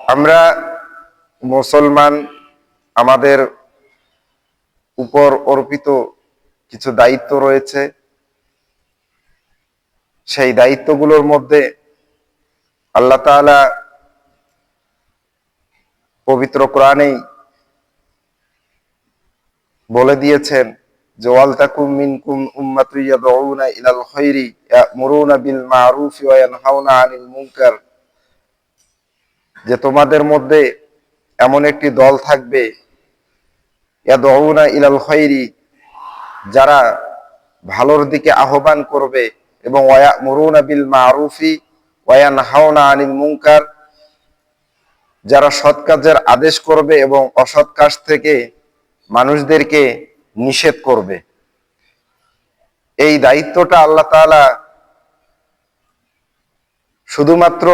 আমরা মুসলমান, আমাদের উপর অর্পিত কিছু দায়িত্ব রয়েছে। সেই দায়িত্বগুলোর মধ্যে আল্লাহ তাআলা পবিত্র কোরআনেই বলে দিয়েছেন যে ওয়াল তাকুম মিনকুম উম্মাতুন ইয়াদউনা ইলাল খায়রি ইয়ামুরুনা বিল মারুফি ওয়া ইয়ানহাউনা আনিল মুনকার, যে তোমাদের মধ্যে এমন একটি দল থাকবে ইয়াদউনা ইলাল খায়রি, যারা ভালোর দিকে আহ্বান করবে, এবং ওয়া ইয়ামুরুনা বিল মারুফি ওয়া ইয়ানহাউনা আনিল মুনকার, যারা সৎ কাজের আদেশ করবে এবং অসৎ কাজ থেকে মানুষদেরকে নিষেধ করবে। এই দায়িত্বটা আল্লাহ তাআলা শুধুমাত্র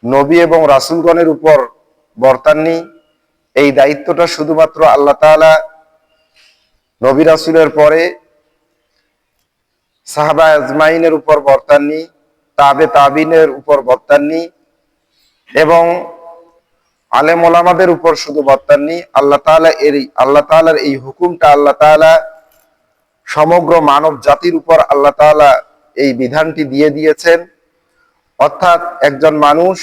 নবী এবং রাসূলগণের উপর বর্তাননি, এই দায়িত্বটা শুধুমাত্র আল্লাহ তাআলা নবী রাসূলের পরে সাহাবা আজমাইনের উপর বর্তাননি, তাবে তাবিনের উপর বর্তাননি, এবং আলেম ওলামাদের উপর শুধু বর্তাননি। আল্লাহ তাআলার এই হুকুমটা আল্লাহ তাআলা সমগ্র মানব জাতির উপর আল্লাহ তাআলা এই বিধানটি দিয়ে দিয়েছেন। অর্থাৎ একজন মানুষ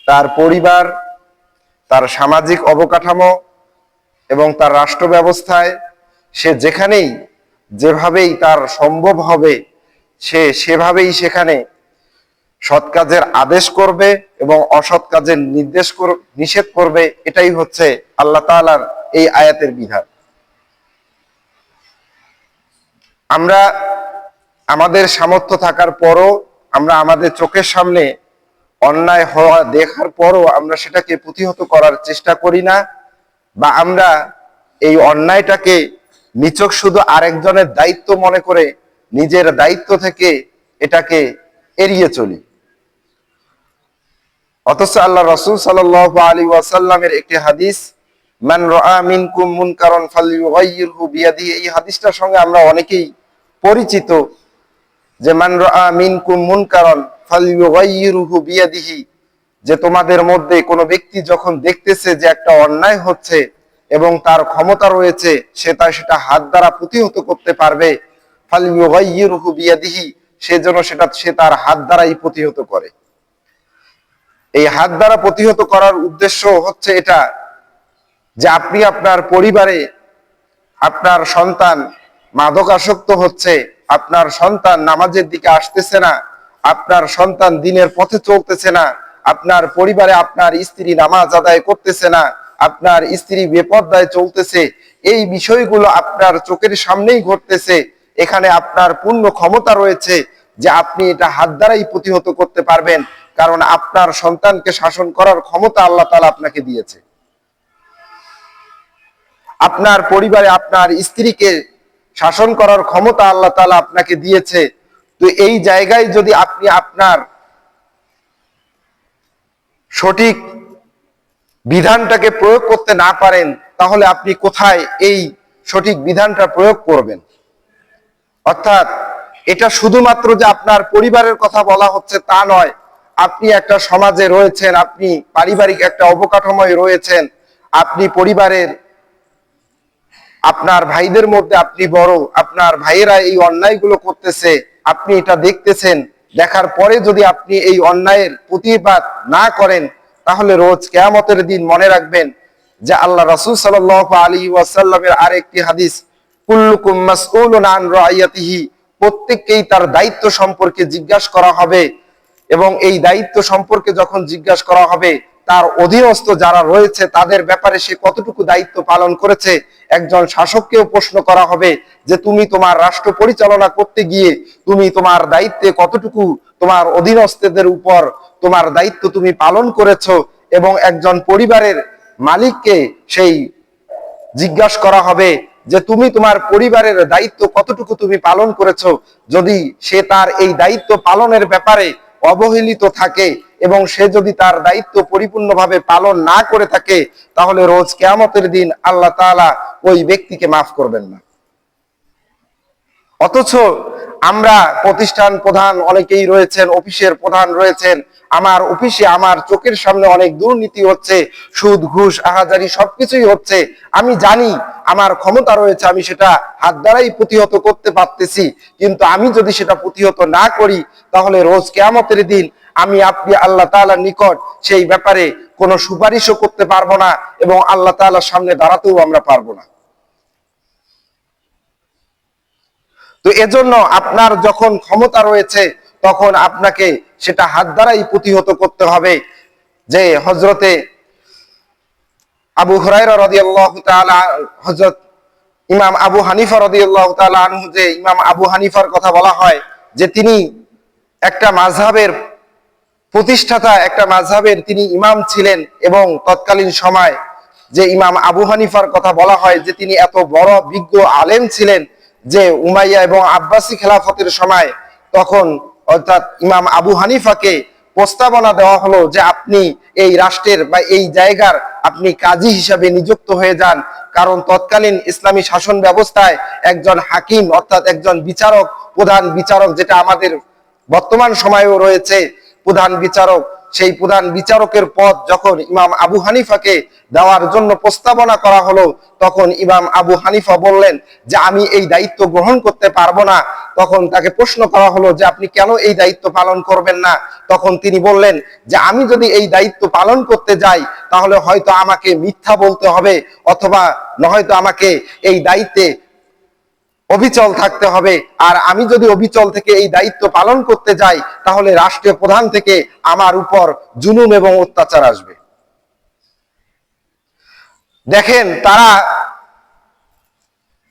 তার পরিবার, তার সামাজিক অবকাঠামো এবং তার রাষ্ট্র ব্যবস্থায় সে যেখানেই যেভাবেই তার সম্ভব হবে সে সেভাবেই সেখানে সৎ কাজের আদেশ করবে এবং অসৎ কাজের নিষেধ করবে। এটাই হচ্ছে আল্লাহ তাআলার এই আয়াতের বিধান। আমরা আমাদের সামর্থ্য থাকার পরও, আমরা আমাদের চোখের সামনে অন্যায় হওয়া দেখার পরও আমরা সেটাকে প্রতিহত করার চেষ্টা করি না, বা আমরা এই অন্যায়টাকে নিছক শুধু আরেকজনের দায়িত্ব মনে করে নিজের দায়িত্ব থেকে এটাকে এড়িয়ে চলি। অথচ আল্লাহ রাসূল সাল্লাল্লাহু আলাইহি ওয়াসাল্লামের একটি হাদিস, মান রাআ মিনকুম মুনকারান ফালইয়ুগাইয়িরহু বিয়াদিহি, এই হাদিসটার সঙ্গে আমরা অনেকেই পরিচিত, যে মান রাআ মিনকুম মুনকারান ফালইয়ুগাইয়িরহু বিয়াদিহি, যে তোমাদের মধ্যে কোনো ব্যক্তি যখন দেখতেছে যে একটা অন্যায় হচ্ছে এবং তার ক্ষমতা রয়েছে, সেটা হাত দ্বারা প্রতিহত করতে পারবে, ফালইয়ুগাইয়িরহু বিয়াদিহি, সেজন্য সে তার হাত দ্বারাই প্রতিহত করে। এই হাত দ্বারা প্রতিহত করার উদ্দেশ্য হচ্ছে এটা, যে আপনি আপনার পরিবারে আপনার সন্তান মাদকাসক্ত হচ্ছে, আপনার সন্তান নামাজের দিকে আসতেছে না, আপনার সন্তান দিনের পথে চলতেছে না, আপনার পরিবারে আপনার স্ত্রী নামাজ আদায় করতেছে না, আপনার স্ত্রী বেপরদায় চলতেছে, এই বিষয়গুলো আপনার চোখের সামনেই ঘটতেছে। এখানে আপনার পূর্ণ ক্ষমতা রয়েছে যে আপনি এটা হাত দ্বারাই প্রতিহত করতে পারবেন, কারণ আপনার সন্তানকে শাসন করার ক্ষমতা আল্লাহ তাআলা আপনাকে দিয়েছে। আপনার পরিবারে আপনার স্ত্রীকে শাসন করার ক্ষমতা আল্লাহ তাআলা আপনাকে দিয়েছে। তো এই জায়গায় যদি আপনি আপনার সঠিক বিধানটাকে প্রয়োগ করতে না পারেন, তাহলে আপনি কোথায় এই সঠিক বিধানটা প্রয়োগ করবেন? অর্থাৎ এটা শুধুমাত্র যে আপনার পরিবারের কথা বলা হচ্ছে তা নয়, আপনি একটা সমাজে রয়েছেন, আপনি পারিবারিক একটা অবকাঠামোয় রয়েছেন, আপনি পরিবারের আপনার ভাইদের মধ্যে আপনি বড়, আপনার ভাইয়েরা এই অন্যায়গুলো করতেছে, আপনি এটা দেখতেছেন, দেখার পরে যদি আপনি এই অন্যায়ের প্রতিবাদ না করেন, তাহলে রোজ কিয়ামতের দিন মনে রাখবেন যে আল্লাহ রাসূল সাল্লাল্লাহু আলাইহি ওয়াসাল্লামের আরেকটি হাদিস, কুল্লুকুম মাসউলুন আন রাইয়াতিহি, প্রত্যেককেই তার দায়িত্ব সম্পর্কে জিজ্ঞাসা করা হবে, এবং এই দায়িত্ব সম্পর্কে যখন জিজ্ঞাসা করা হবে, তার অধীনস্থ যারা রয়েছে তাদের ব্যাপারে সে কতটুকু দায়িত্ব পালন করেছে। একজন শাসককেও প্রশ্ন করা হবে যে তুমি তোমার রাষ্ট্র পরিচালনা করতে গিয়ে তুমি তোমার দায়িত্বে কতটুকু, তোমার অধীনস্থদের উপর তোমার দায়িত্ব তুমি পালন করেছো, এবং একজন পরিবারের মালিককে সেই জিজ্ঞাসা করা হবে যে তুমি তোমার পরিবারের দায়িত্ব কতটুকু তুমি পালন করেছো। যদি সে তার এই দায়িত্ব পালনের ব্যাপারে অবহেলিত থাকে এবং সে যদি তার দায়িত্ব পরিপূর্ণভাবে পালন না করে থাকে, তাহলে রোজ কিয়ামতের দিন আল্লাহ তাআলা ওই ব্যক্তিকে মাফ করবেন না। অথচ আমরা প্রতিষ্ঠান প্রধান অনেকেই রয়েছেন, অফিসের প্রধান রয়েছেন, আমার অফিসে আমার চোখের সামনে অনেক দুর্নীতি হচ্ছে, সুদ ঘুষ আহাজারি সবকিছুই হচ্ছে, আমি জানি আমার ক্ষমতা রয়েছে, আমি সেটা হাত দ্বারাই প্রতিহত করতে পারতেছি, কিন্তু আমি যদি সেটা প্রতিহত না করি তাহলে রোজ কিয়ামতের দিন আমি আপনি আল্লাহ তাআলার নিকট সেই ব্যাপারে কোনো সুপারিশও করতে পারবো না এবং আল্লাহ তাআলার সামনে দাঁড়াতেও আমরা পারবো না। তো এজন্য আপনার যখন ক্ষমতা রয়েছে তখন আপনাকে সেটা হাত দ্বারাই প্রতিহত করতে হবে। যে হযরতে আবু হুরায়রা রাদিয়াল্লাহু তাআলা, হযরত ইমাম আবু হানিফা রাদিয়াল্লাহু তাআলা আনহু, যে ইমাম আবু হানিফার কথা বলা হয় যে তিনি একটা মাযহাবের প্রতিষ্ঠাতা, একটা মাযহাবের তিনি ইমাম ছিলেন এবং তৎকালীন সময় যে ইমাম আবু হানিফার কথা বলা হয় যে তিনি এত বড় বিজ্ঞ আলেম ছিলেন যে উমাইয়া এবং আব্বাসী খেলাফতের সময় তখন অর্থাৎ ইমাম আবু হানিফাকে প্রস্তাবনা দেওয়া হলো যে আপনি এই রাষ্ট্রের বা এই জায়গার আপনি কাজী হিসাবে নিযুক্ত হয়ে যান, কারণ তৎকালীন ইসলামী শাসন ব্যবস্থায় একজন হাকিম অর্থাৎ একজন বিচারক, প্রধান বিচারক, যেটা আমাদের বর্তমান সময়েও রয়েছে প্রধান বিচারক, সেই প্রধান বিচারকের পদ যখন ইমাম আবু হানিফাকে দেওয়ার জন্য প্রস্তাবনা করা হলো তখন ইমাম আবু হানিফা বললেন যে আমি এই দায়িত্ব গ্রহণ করতে পারবো না। তখন তাকে প্রশ্ন করা হলো যে আপনি কেন এই দায়িত্ব পালন করবেন না? তখন তিনি বললেন যে আমি যদি এই দায়িত্ব পালন করতে যাই তাহলে হয়তো আমাকে মিথ্যা বলতে হবে অথবা নয়তো আমাকে এই দায়িত্বে অবিচল থাকতে হবে, আর আমি যদি অবিচল থেকে এই দায়িত্ব পালন করতে যাই তাহলে রাষ্ট্রীয় প্রধান থেকে আমার উপর জুলুম এবং অত্যাচার আসবে। দেখেন, তারা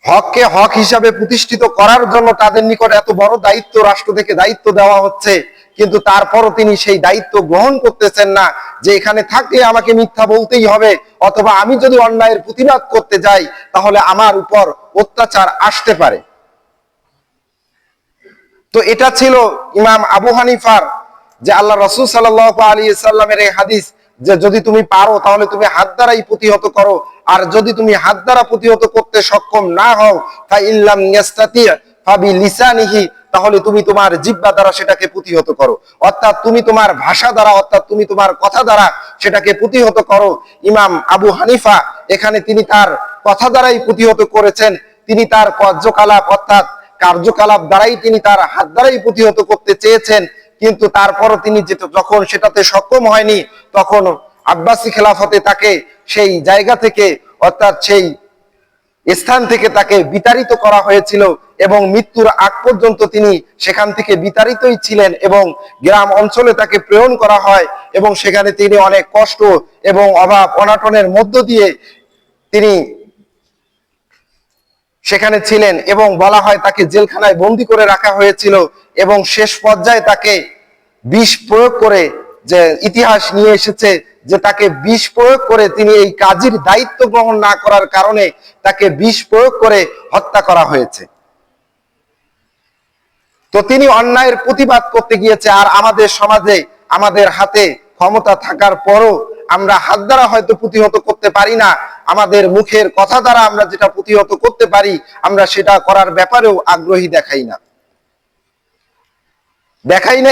হককে হক হিসাবে প্রতিষ্ঠিত করার জন্য তাদের নিকট এত বড় দায়িত্ব রাষ্ট্র থেকে দায়িত্ব দেওয়া হচ্ছে, কিন্তু তারপরও তিনি সেই দায়িত্ব গ্রহণ করতেছেন না যে এখানে থাকলে আমাকে মিথ্যা বলতেই হবে অথবা আমি যদি অন্যায়ের প্রতিবাদ করতে যাই তাহলে আমার উপর অত্যাচার আসতে পারে। তো এটা ছিল ইমাম আবু হানিফার, যে আল্লাহ রাসূল সাল্লাল্লাহু আলাইহি সাল্লামের এই হাদিস যে যদি তুমি পারো তাহলে তুমি হাত দ্বারাই প্রতিহত করো, আর যদি তুমি হাত দ্বারা প্রতিহত করতে সক্ষম না হও ফা ইল্লাম ইয়াস্তাতি ফাবি লিসানিহি, তাহলে তুমি তোমার জিহ্বা দ্বারা সেটাকে প্রতিহত করো, অর্থাৎ তুমি তোমার ভাষা দ্বারা অর্থাৎ তুমি তোমার কথা দ্বারা সেটাকে প্রতিহত করো। ইমাম আবু হানিফা এখানে তিনি তার কথা দ্বারাই প্রতিহত করেছেন, তিনি তার কার্যকলাপ অর্থাৎ কার্যকলাপ দ্বারাই তিনি তার হাত দ্বারাই প্রতিহত করতে চেয়েছেন, কিন্তু তারপরও তিনি যখন সেটাতে সক্ষম হয়নি তখন আব্বাসী খেলাফতে তাকে সেই জায়গা থেকে অর্থাৎ সেই স্থান থেকে তাকে বিতাড়িত করা হয়েছিল এবং মৃত্যুর আগ পর্যন্ত তিনি সেখান থেকে বিতাড়িতই ছিলেন এবং গ্রাম অঞ্চলে তাকে প্রেরণ করা হয় এবং সেখানে তিনি অনেক কষ্ট এবং অভাব অনাটনের মধ্য দিয়ে তিনি সেখানে ছিলেন এবং বলা হয় তাকে জেলখানায় বন্দী করে রাখা হয়েছিল এবং শেষ পর্যায়ে তাকে বিষ প্রয়োগ করে, যে ইতিহাস নিয়ে এসেছে যে তাকে বিষ প্রয়োগ করে তিনি এই কাজীর দায়িত্ব গ্রহণ না করার কারণে তাকে বিষ প্রয়োগ করে হত্যা করা হয়েছে। তো তিনি অন্যায়ের প্রতিবাদ করতে গিয়েছে, আর আমাদের সমাজে আমাদের হাতে ক্ষমতা থাকার পরও আমরা হাত দ্বারা হয়তো প্রতিহত করতে পারি না, আমাদের মুখের কথা দ্বারা আমরা যেটা প্রতিহত করতে পারি আমরা সেটা করার ব্যাপারেও আগ্রহী দেখাই না।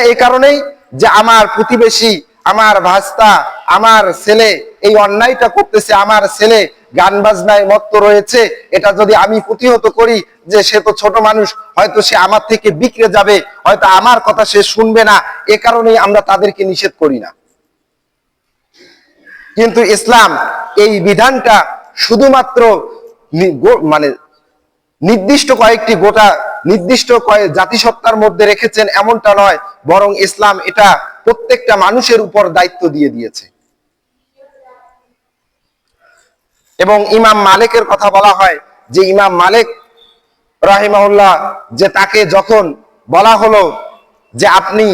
এই কারণেই যে আমার প্রতিবেশী, আমার ভাস্তা, আমার ছেলে এই অন্যায়টা করতেছে, আমার ছেলে গান বাজনায় মত্ত রয়েছে, এটা যদি আমি প্রতিহত করি যে সে তো ছোট মানুষ, হয়তো সে আমার থেকে বিগড়ে যাবে, হয়তো আমার কথা সে শুনবে না, এ কারণেই আমরা তাদেরকে নিষেধ করি না। কিন্তু ইসলাম এই বিধানটা শুধুমাত্র মানে নির্দিষ্ট কয়েকটি নির্দিষ্ট জাতিসত্তার মধ্যে রেখেছেন এমনটা নয়, বরং ইসলাম এটা প্রত্যেকটা মানুষের উপর দায়িত্ব দিয়ে দিয়েছে। এবং ইমাম মালিকের কথা বলা হয় যে ইমাম মালিক রাহিমাহুল্লাহ, যে তাকে যখন বলা হলো যে আপনি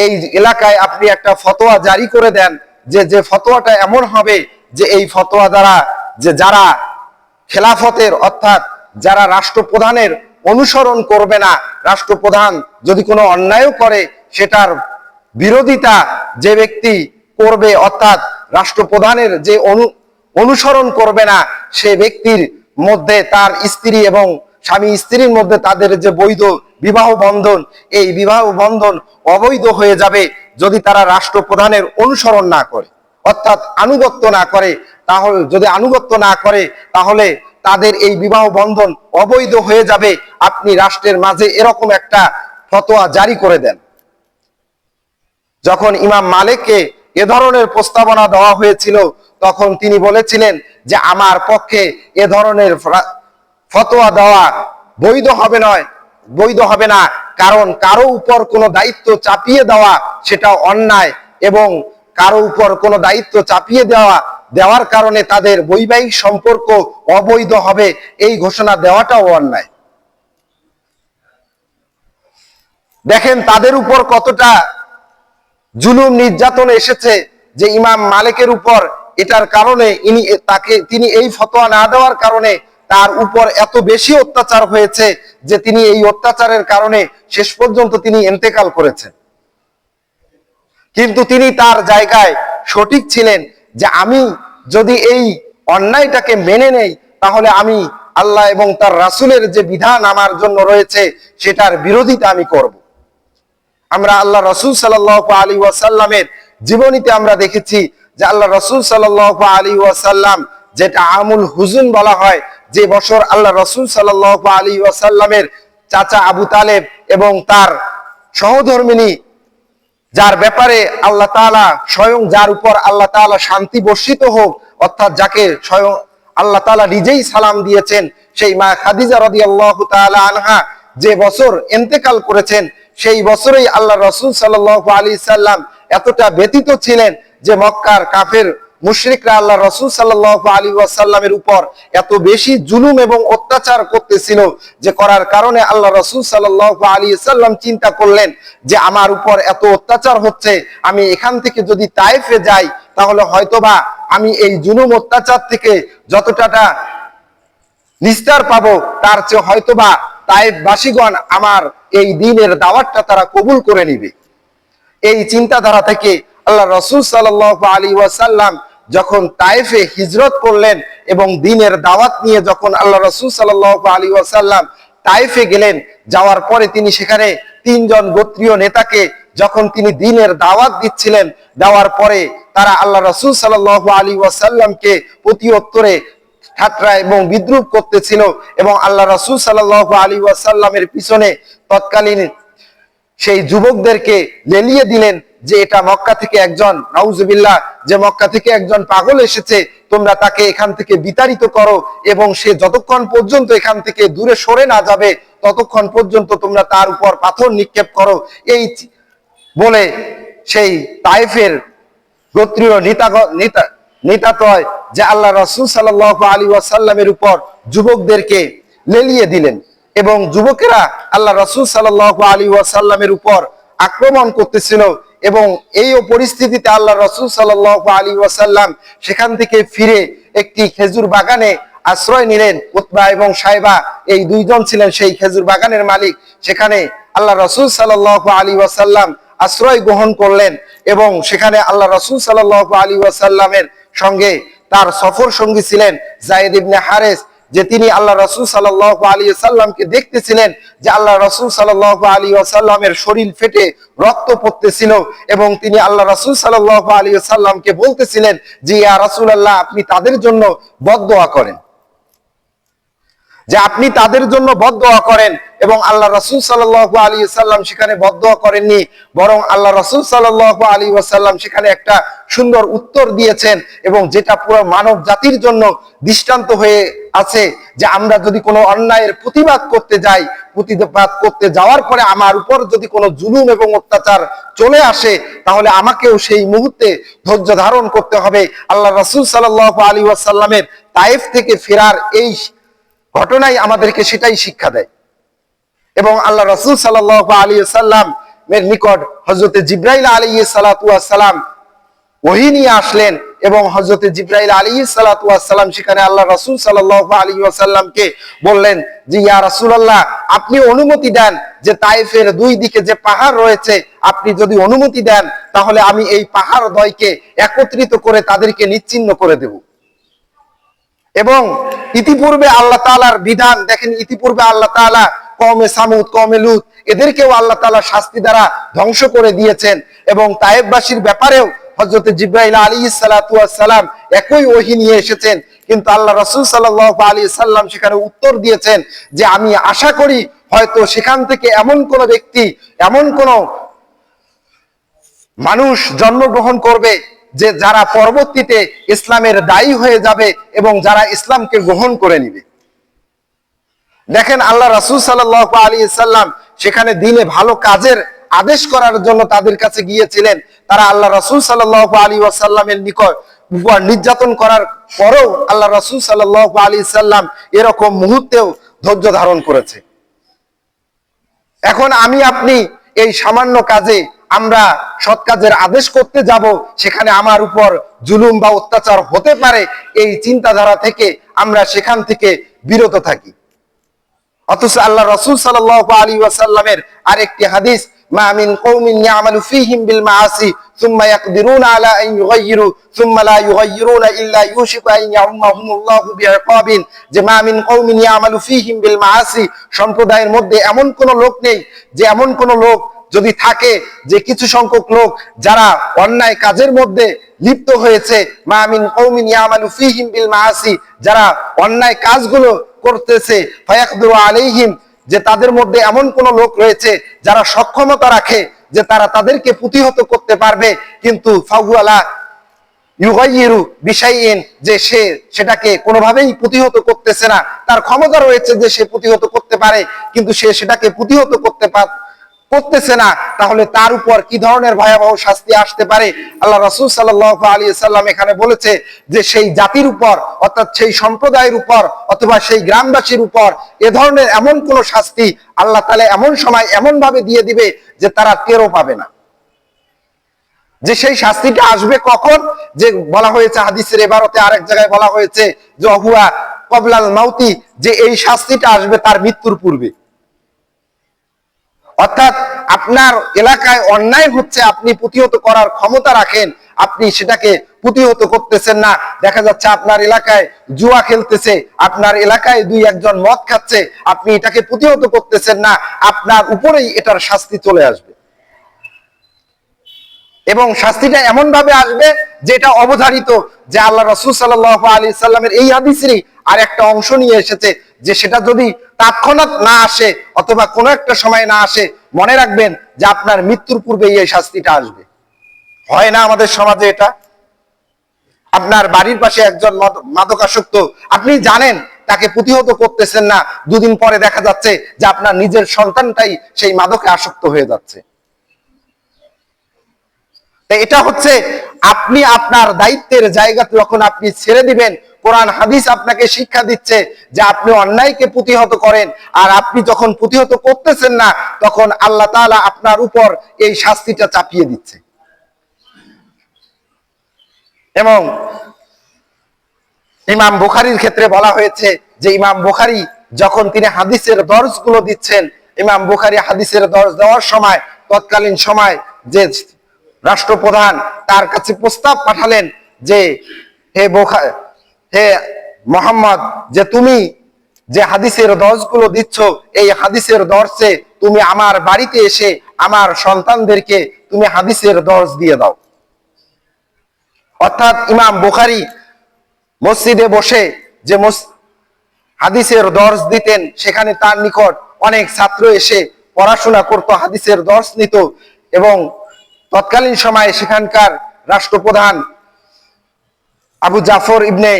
এই এলাকায় আপনি একটা ফতোয়া জারি করে দেন, যে ফতোয়াটা এমন হবে যে এই ফতোয়া দ্বারা যে যারা খেলাফতের অর্থাৎ যারা রাষ্ট্রপ্রধানের অনুসরণ করবে না, রাষ্ট্রপ্রধান যদি কোনো অন্যায় করে সেটার বিরোধিতা যে ব্যক্তি করবে অর্থাৎ রাষ্ট্রপ্রধানের যে অনুসরণ করবে না সে ব্যক্তির মধ্যে তার স্ত্রী এবং স্বামী স্ত্রীর মধ্যে তাদের যে বৈধ বিবাহ বন্ধন, এই বিবাহ বন্ধন অবৈধ হয়ে যাবে যদি তারা রাষ্ট্রপ্রধানের অনুসরণ না করে, অর্থাৎ আনুগত্য না করে। তাহলে যদি আনুগত্য না করে তাহলে তাদের এই বিবাহ বন্ধন অবৈধ হয়ে যাবে। আপনি রাষ্ট্রের মাঝে এরকম একটা ফতোয়া জারি করে দেন। যখন ইমাম মালিককে এ ধরনের প্রস্তাবনা দেওয়া হয়েছিল তখন তিনি বলেছিলেন যে আমার পক্ষে এ ধরনের ফতোয়া দেওয়া বৈধ হবে না, কারণ কারো উপর কোনো দায়িত্ব চাপিয়ে দেওয়া সেটা অন্যায়, এবং কারো উপর কোনো দায়িত্ব চাপিয়ে দেওয়ার কারণে তাদের বৈবাহিক সম্পর্ক অবৈধ হবে, এই ঘোষণা দেওয়াটাও অন্যায়। দেখেন তাদের উপর কতটা জুলুম নির্যাতন এসেছে যে ইমাম মালিকের উপর এটার কারণে তিনি এই ফতোয়া না দেওয়ার কারণে তার উপর এত বেশি অত্যাচার হয়েছে যে তিনি এই অত্যাচারের কারণে শেষ পর্যন্ত তিনি ইন্তেকাল করেছেন। কিন্তু তিনি তার জায়গায় সঠিক ছিলেন যে আমি যদি এই অন্যায়টাকে মেনে নেই তাহলে আমি আল্লাহ এবং তার রাসূলের যে বিধান আমার জন্য রয়েছে সেটার বিরোধিতা আমি করব। আমরা আল্লাহ রাসূল সাল্লাল্লাহু আলাইহি ওয়াসাল্লামের জীবনীতে আমরা দেখেছি যে আল্লাহ রাসূল সাল্লাল্লাহু আলাইহি ওয়াসাল্লাম, যেটা আমুল হুজুন বলা হয়, যে বছর আল্লাহ রাসূল সাল্লাল্লাহু আলাইহি ওয়াসাল্লামের চাচা আবু তালেব এবং তার সহধর্মিনী, যার ব্যাপারে আল্লাহ তাআলা স্বয়ং, যার উপর আল্লাহ তাআলা শান্তি বর্ষিত হোক, অর্থাৎ যাকে স্বয়ং আল্লাহ তাআলা নিজেই সালাম দিয়েছেন, সেই মা খাদিজা রাদিয়াল্লাহু তাআলা আনহা যে বছর ইন্তেকাল করেছেন, সেই বছরেই আল্লাহ রাসূল সাল্লাল্লাহু আলাইহি সাল্লাম এতটা ব্যথিত ছিলেন যে মক্কার কাফের মুশরিকরা আল্লাহ রাসূল সাল্লাল্লাহু আলাইহি ওয়াসাল্লামের উপর এত বেশি জুলুম এবং অত্যাচার করতেছিল যে করার কারণে আল্লাহ রাসূল সাল্লাল্লাহু আলাইহি সাল্লাম চিন্তা করলেন যে আমার উপর এত অত্যাচার হচ্ছে, আমি এখান থেকে যদি তায়েফে যাই তাহলে হয়তোবা আমি এই জুলুম অত্যাচার থেকে যতটা নিস্তার পাবো তার চেয়ে হয়তোবা তায়েফবাসীগণ আমার এই দ্বীনের দাওয়াতটা তারা কবুল করে নিবে। এই চিন্তাধারা থেকে আল্লাহ রাসূল সাল্লাল্লাহু আলাইহি ওয়াসাল্লাম যখন তায়েফে হিজরত করলেন এবং দ্বীনের দাওয়াত নিয়ে যখন আল্লাহ রাসূল সাল্লাল্লাহু আলাইহি ওয়াসাল্লাম তায়েফে গেলেন, যাওয়ার পরে তিনি সেখানে তিনজন গোত্রীয় নেতাকে যখন তিনি দ্বীনের দাওয়াত দিচ্ছিলেন, দেওয়ার পরে তারা আল্লাহ রাসূল সাল্লাল্লাহু আলাইহি ওয়াসাল্লামকে প্রতি উত্তরে ঠাট্টা এবং বিদ্রুপ করতেছিল এবং আল্লাহ রাসূল সাল্লাল্লাহু আলাইহি ওয়াসাল্লামের পিছনে তৎকালীন সেই যুবকদেরকে লেলিয়ে দিলেন যে এটা মক্কা থেকে একজন, নাউজুবিল্লাহ, যে মক্কা থেকে একজন পাগল এসেছে, তোমরা তাকে এখান থেকে বিতাড়িত করো এবং সে যতক্ষণ পর্যন্ত এখান থেকে দূরে সরে না যাবে ততক্ষণ পর্যন্ত তোমরা তার উপর পাথর নিক্ষেপ করো। এই বলে সেই তায়েফের গোত্রীয় নেতাতয় যে আল্লাহ রাসূল সাল্লাল্লাহু আলাইহি ওয়াসাল্লামের উপর যুবকদেরকে লেলিয়ে দিলেন এবং যুবকেরা আল্লাহ রাসূল সাল্লাল্লাহু আলাইহি ওয়াসাল্লামের উপর আক্রমণ করতেছিল এবং এই পরিস্থিতিতে আল্লাহ রাসূল সাল্লাল্লাহু আলাইহি ওয়াসাল্লাম সেখান থেকে ফিরে একটি খেজুর বাগানে আশ্রয় নিলেন। উতবা এবং সাইবা এই দুইজন ছিলেন সেই খেজুর বাগানের মালিক। সেখানে আল্লাহ রাসূল সাল্লাল্লাহু আলাইহি ওয়াসাল্লাম আশ্রয় গ্রহণ করলেন এবং সেখানে আল্লাহ রাসূল সাল্লাল্লাহু আলাইহি ওয়াসাল্লামের সঙ্গে তার সফর সঙ্গী ছিলেন যায়েদ ইবনে হারেস, যে তিনি আল্লাহ রাসূল সাল্লাল্লাহু আলাইহি ওয়াসাল্লামকে দেখতেছিলেন যে আল্লাহ রাসূল সাল্লাল্লাহু আলাইহি ওয়াসাল্লামের শরীর ফেটে রক্ত পড়তেছিল এবং তিনি আল্লাহ রাসূল সাল্লাল্লাহু আলাইহি ওয়াসাল্লামকে বলতেছিলেন যে ইয়া রাসূলুল্লাহ, আপনি তাদের জন্য বদদোয়া করেন, যে আপনি তাদের জন্য বদদোয়া করেন। এবং আল্লাহ রাসূল সাল্লাল্লাহু আলাইহি ওয়াসাল্লাম সেখানে বদদোয়া করেননি, বরং আল্লাহ রাসূল সাল্লাল্লাহু আলাইহি ওয়াসাল্লাম সেখানে একটা সুন্দর উত্তর দিয়েছেন এবং যেটা পুরো মানব জাতির জন্য দৃষ্টান্ত হয়ে আছে যে আমরা যদি কোনো অন্যায়ের প্রতিবাদ করতে যাওয়ার পরে আমার উপর যদি কোনো জুলুম এবং অত্যাচার চলে আসে তাহলে আমাকেও সেই মুহূর্তে ধৈর্য ধারণ করতে হবে। আল্লাহ রাসূল সাল্লাল্লাহু আলাইহি ওয়াসাল্লামের তায়েফ থেকে ফেরার এই ঘটনাই আমাদেরকে সেটাই শিক্ষা দেয়। এবং আল্লাহ রাসূল সাল্লাল্লাহু আলাইহি ওয়াসাল্লামের নিকট হযরতে জিবরাইল আলাইহিস সালাতু ওয়াস সালাম ওহী নিয়ে আসলেন এবং হযরতে জিবরাইল আলাইহিস সালাতু ওয়াস সালাম সেখানে আল্লাহ রাসূল সাল্লাল্লাহু আলাইহি ওয়াসাল্লামকে বললেন যে ইয়া রাসূলুল্লাহ, আপনি অনুমতি দেন যে তায়েফের দুই দিকে যে পাহাড় রয়েছে, আপনি যদি অনুমতি দেন তাহলে আমি এই পাহাড় দ্বয়কে একত্রিত করে তাদেরকে নিশ্চিহ্ন করে দেব। এবং ইতিপূর্বে আল্লাহ তাআলার বিধান দেখেন, ইতিপূর্বে আল্লাহ তাআলা কওমে সামুদ, কওমে লূত এদেরকেও আল্লাহ তাআলা শাস্তি দ্বারা ধ্বংস করে দিয়েছেন। এবং তায়েববাসীর ব্যাপারেও হযরত জিবরাইল আলাইহিস সালাতু ওয়াস সালাম একই ওহী নিয়ে এসেছেন, কিন্তু আল্লাহ রাসূল সাল্লাল্লাহু আলাইহি সাল্লাম সেখানে উত্তর দিয়েছেন যে আমি আশা করি হয়তো সেখান থেকে এমন কোন ব্যক্তি, এমন কোন মানুষ জন্মগ্রহণ করবে যে যারা পরবর্তীতে ইসলামের দায়ী হয়ে যাবে এবং যারা ইসলামকে গ্রহণ করে নিবে। দেখেন আল্লাহ রাসূল সাল্লাল্লাহু আলাইহি সাল্লাম সেখানে দিনে ভালো কাজের আদেশ করার জন্য তাদের কাছে গিয়েছিলেন। তারা আল্লাহ রাসূল সাল্লাল্লাহু আলাইহি ওয়াসাল্লামের নিকট উপর নির্যাতন করার পরেও আল্লাহ রাসূল সাল্লাল্লাহু আলাইহি সাল্লাম এরকম মুহূর্তেও ধৈর্য ধারণ করেছে। এখন আমি আপনি এই সামান্য কাজে আমরা সৎ কাজের আদেশ করতে যাব, সেখানে আমার উপর জুলুম বা অত্যাচার হতে পারে, এই চিন্তাধারা থেকে আমরা সেখান থেকে বিরত থাকি। অথচ আল্লাহ রাসূল সাল্লাল্লাহু আলাইহি ওয়াসাল্লামের আরেকটি হাদিস, মা মিন কওমিন ইয়ামালু ফীহিম বিল মাআসি সুম্মা ইয়াকদিরুনা আলা আন ইউগাইয়িরু সুম্মা লা ইউগাইয়িরুনা ইল্লা ইউশিকু আন ইয়াউম্মাহুমুল্লাহু বিইকাবিন, যে মা মিন কওমিন ইয়ামালু ফীহিম বিল মাআসি, সম্প্রদায়ের মধ্যে এমন কোন লোক নেই, যে এমন কোন লোক যদি থাকে যে কিছু সংখ্যক লোক যারা অন্যায় কাজের মধ্যে লিপ্ত হয়েছে, মা মিন কওমিন ইয়ামালু ফীহিম বিল মাআসি, যারা অন্যায় কাজগুলো করতেছে, ফায়াকদিরু আলাইহিম, যে তাদের মধ্যে এমন কোন লোক রয়েছে যারা সক্ষমতা রাখে যে তারা তাদেরকে প্রতিহত করতে পারবে, কিন্তু ফাওয়ালা ইউগাইয়িরু বিশাইইন, যে সে সেটাকে কোনোভাবেই প্রতিহত করতেছে না, তার ক্ষমতা রয়েছে যে সে প্রতিহত করতে পারে কিন্তু সে সেটাকে প্রতিহত করতেছে না, তাহলে তার উপর কি ধরনের ভয়াবহ শাস্তি আসতে পারে। আল্লাহ রাসূল সাল্লাল্লাহু আলাইহি সাল্লাম এখানে বলেছে যে সেই জাতির উপর, অর্থাৎ সেই সম্প্রদায়ের উপর অথবা সেই গ্রামবাসীর উপর এ ধরনের এমন কোন শাস্তি আল্লাহ তাআলা এমন সময় এমন ভাবে দিয়ে দিবে যে তারা টেরও পাবে না। যে সেই শাস্তিটা আসবে কখন, যে বলা হয়েছে হাদিসের ইবারতে আরেক জায়গায় বলা হয়েছে যে হুয়া ক্বাবলাল মাউতি, যে এই শাস্তিটা আসবে তার মৃত্যুর পূর্বে। অর্থাৎ আপনার এলাকায় অন্যায় হচ্ছে, আপনি প্রতিহত করার ক্ষমতা রাখেন, আপনি সেটাকে প্রতিহত করতেছেন না। দেখা যাচ্ছে আপনার এলাকায় জুয়া খেলতেছে, আপনার এলাকায় দুই একজন মদ খাচ্ছে, আপনি এটাকে প্রতিহত করতেছেন না, আপনার উপরেই এটার শাস্তি চলে আসবে। এবং শাস্তিটা এমন ভাবে আসবে যে এটা অবধারিত, যে আল্লাহ রাসূল সাল্লাল্লাহু আলাইহি সাল্লামের এই হাদিসেরই আর একটা অংশ নিয়ে এসেছে যে সেটা যদি তৎক্ষণাৎ না আসে অথবা কোনো একটা সময় না আসে, মনে রাখবেন যে আপনার মৃত্যুর পূর্বেই এই শাস্তিটা আসবে। হয় না আমাদের সমাজে এটা? আপনার বাড়ির পাশে একজন মাদকাসক্ত, আপনি জানেন তাকে প্রতিহত করতেছেন না, দুদিন পরে দেখা যাচ্ছে যে আপনার নিজের সন্তানটাই সেই মাদকে আসক্ত হয়ে যাচ্ছে। এটা হচ্ছে আপনি আপনার দায়িত্বের জায়গা যখন আপনি ছেড়ে দিবেন, কোরআন হাদিস আপনাকে শিক্ষা দিচ্ছে যে আপনি অন্যায়কে প্রতিহত করেন, আর আপনি যখন প্রতিহত করতেছেন না তখন আল্লাহ তাআলা আপনার উপর এই শাস্তিটা চাপিয়ে দিচ্ছে। এবং ইমাম বুখারীর ক্ষেত্রে বলা হয়েছে যে ইমাম বুখারী যখন তিনি হাদিসের দর্শগুলো দিচ্ছেন, ইমাম বুখারী হাদিসের দর্শ দেওয়ার সময় তৎকালীন সময় যে রাষ্ট্রপ্রধান তার কাছে প্রস্তাব পাঠালেন যে হে মুহাম্মদ, যে তুমি যে হাদিসের দর্শগুলো দিচ্ছ, এই হাদিসের দর্শে তুমি আমার বাড়িতে এসে আমার সন্তানদেরকে তুমি হাদিসের দর্শ দিয়ে দাও। অর্থাৎ ইমাম বুখারী মসজিদে বসে যে হাদিসের দর্শ দিতেন, সেখানে তার নিকট অনেক ছাত্র এসে পড়াশোনা করত, হাদিসের দর্শ নিত। এবং তৎকালীন সময়ে সেখানকার রাষ্ট্রপ্রধান আবু জাফর ইবনে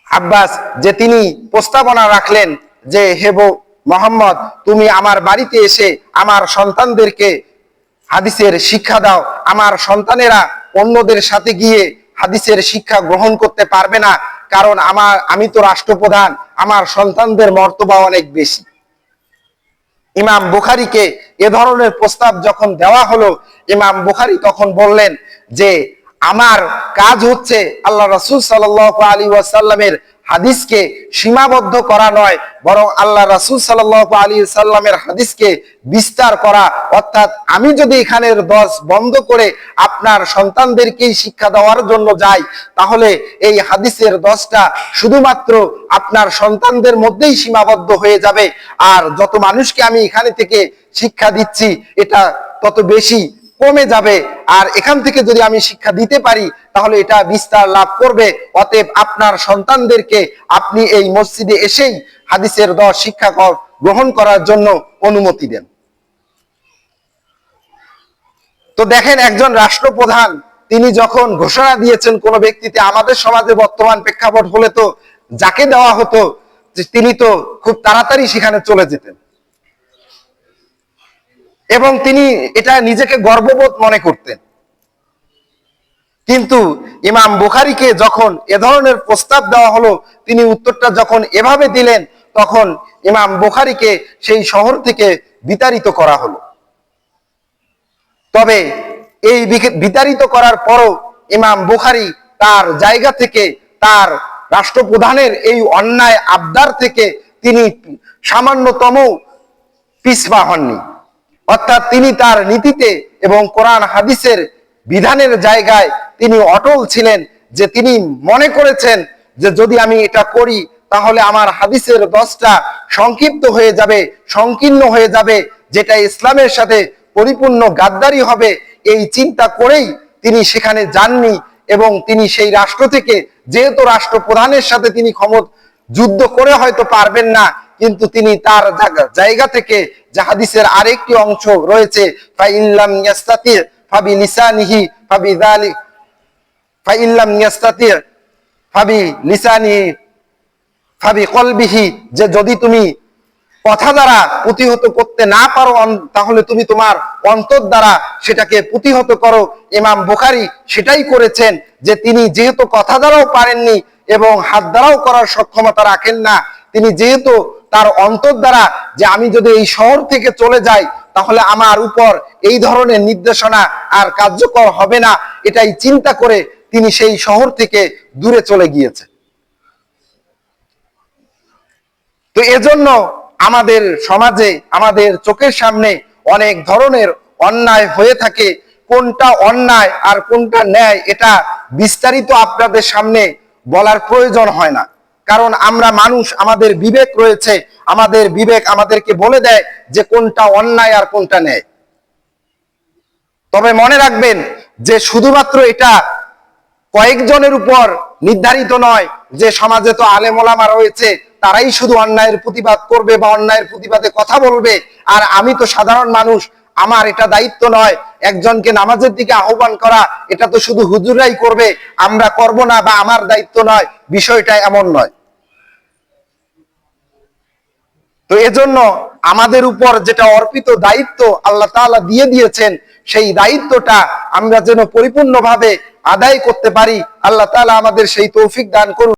আব্বাস, যে তিনি প্রস্তাবনা রাখলেন যে হে মুহাম্মদ, তুমি আমার বাড়িতে এসে আমার সন্তানদেরকে হাদিসের শিক্ষা দাও। আমার সন্তানেরা অন্যদের সাথে গিয়ে হাদিসের শিক্ষা গ্রহণ করতে পারবে না, কারণ আমি তো রাষ্ট্রপ্রধান, আমার সন্তানদের মর্তবা অনেক বেশি। ইমাম বুখারীকে এ ধরনের প্রস্তাব যখন দেওয়া হলো, ইমাম বুখারী তখন বললেন যে আমার কাজ হচ্ছে আল্লাহ রাসূল সাল্লাল্লাহু আলাইহি ওয়াসাল্লামের হাদিসকে সীমাবদ্ধ করা নয়, বরং আল্লাহ রাসূল সাল্লাল্লাহু আলাইহি সাল্লামের হাদিসকে বিস্তার করা। অর্থাৎ আমি যদি এখানের দর্স বন্ধ করে আপনার সন্তানদেরকেই শিক্ষা দেওয়ার জন্য যাই, তাহলে এই হাদিসের দর্সটা শুধুমাত্র আপনার সন্তানদের মধ্যেই সীমাবদ্ধ হয়ে যাবে। আর যত মানুষকে আমি এখানে থেকে শিক্ষা দিচ্ছি, এটা তত বেশি কমে যাবে। আর এখান থেকে যদি আমি শিক্ষা দিতে পারি, তাহলে এটা বিস্তার লাভ করবে। অতএব আপনার সন্তানদেরকে আপনি এই মসজিদে এসেই হাদিসের দর্স শিক্ষা গ্রহণ করার জন্য অনুমতি দেন। তো দেখেন, একজন রাষ্ট্রপ্রধান তিনি যখন ঘোষণা দিয়েছেন কোন ব্যক্তিতে, আমাদের সমাজে বর্তমান প্রেক্ষাপট হলে তো যাকে দেওয়া হতো তিনি তো খুব তাড়াতাড়ি সেখানে চলে যেতেন এবং তিনি এটা নিজেকে গর্ববোধ মনে করতেন। কিন্তু ইমাম বুখারীকে যখন এ ধরনের প্রস্তাব দেওয়া হলো, তিনি উত্তরটা যখন এভাবে দিলেন, তখন ইমাম বুখারীকে সেই শহর থেকে বিতাড়িত করা হলো। তবে এই বিতাড়িত করার পরও ইমাম বুখারী তার জায়গা থেকে, তার রাষ্ট্রপ্রধানের এই অন্যায় আবদার থেকে তিনি সামান্যতম পিছপা হননি। অর্থাৎ তিনি তার নীতিতে এবং কোরআন হাদিসের বিধানের জায়গায় তিনি অটল ছিলেন, যে তিনি মনে করেছেন যে যদি আমি এটা করি তাহলে আমার হাদিসের দর্সটা সংক্ষিপ্ত হয়ে যাবে, সংকীর্ণ হয়ে যাবে, যেটা ইসলামের সাথে পরিপূর্ণ গাদ্দারি হবে। এই চিন্তা করেই তিনি সেখানে যাননি এবং তিনি সেই রাষ্ট্র থেকে, যেহেতু রাষ্ট্রপ্রধানের সাথে তিনি যুদ্ধ করে হয়তো পারবেন না, কিন্তু তিনি তার জায়গা থেকে, যে হাদিসের আরেকটি অংশ রয়েছে, ফাইল্লাম ইয়াস্তাতি ফাবি লিসানিহি ফাবি যালিক, ফাইল্লাম ইয়াস্তাতি ফাবি লিসানিহি ফাবি কলবিহি, যে যদি তুমি কথা দ্বারা প্রতিহত করতে না পারো, তাহলে তুমি তোমার অন্তর দ্বারা সেটাকে প্রতিহত করো। ইমাম বুখারী সেটাই করেছেন, যে তিনি যেহেতু কথা দ্বারাও পারেননি এবং হাত দ্বারাও করার সক্ষমতা রাখেন না, তিনি যেহেতু তার অন্তর দ্বারা, যে আমি যদি এই শহর থেকে চলে যাই তাহলে আমার উপর এই ধরনের নির্দেশনা আর কার্যকর হবে না, এটাই চিন্তা করে তিনি সেই শহর থেকে দূরে চলে গিয়েছে। তো এজন্য আমাদের সমাজে, আমাদের চোখের সামনে অনেক ধরনের অন্যায় হয়ে থাকে। কোনটা অন্যায় আর কোনটা ন্যায়, এটা বিস্তারিত আপনাদের সামনে বলার প্রয়োজন হয় না, কারণ আমরা মানুষ, আমাদের বিবেক রয়েছে, আমাদের বিবেক আমাদেরকে বলে দেয় যে কোনটা অন্যায় আর কোনটা ন্যায়। তবে মনে রাখবেন যে শুধুমাত্র এটা কয়েকজনের উপর নির্ধারিত নয়, যে সমাজে তো আলেম ওলামা রয়েছে, তারাই শুধু অন্যায়ের প্রতিবাদ করবে বা অন্যায়ের প্রতিবাদে কথা বলবে, আর আমি তো সাধারণ মানুষ, আমার এটা দায়িত্ব নয়। একজনকে নামাজের দিকে আহ্বান করা, এটা তো শুধু হুজুরাই করবে, আমরা করব না বা আমার দায়িত্ব নয়, বিষয়টা এমন নয়। তো এজন্য আমাদের উপর যেটা অর্পিত দায়িত্ব আল্লাহ তাআলা দিয়ে দিয়েছেন, সেই দায়িত্বটা আমরা যেন পরিপূর্ণভাবে আদায় করতে পারি। আল্লাহ তাআলা আমাদের সেই তৌফিক দান করুন।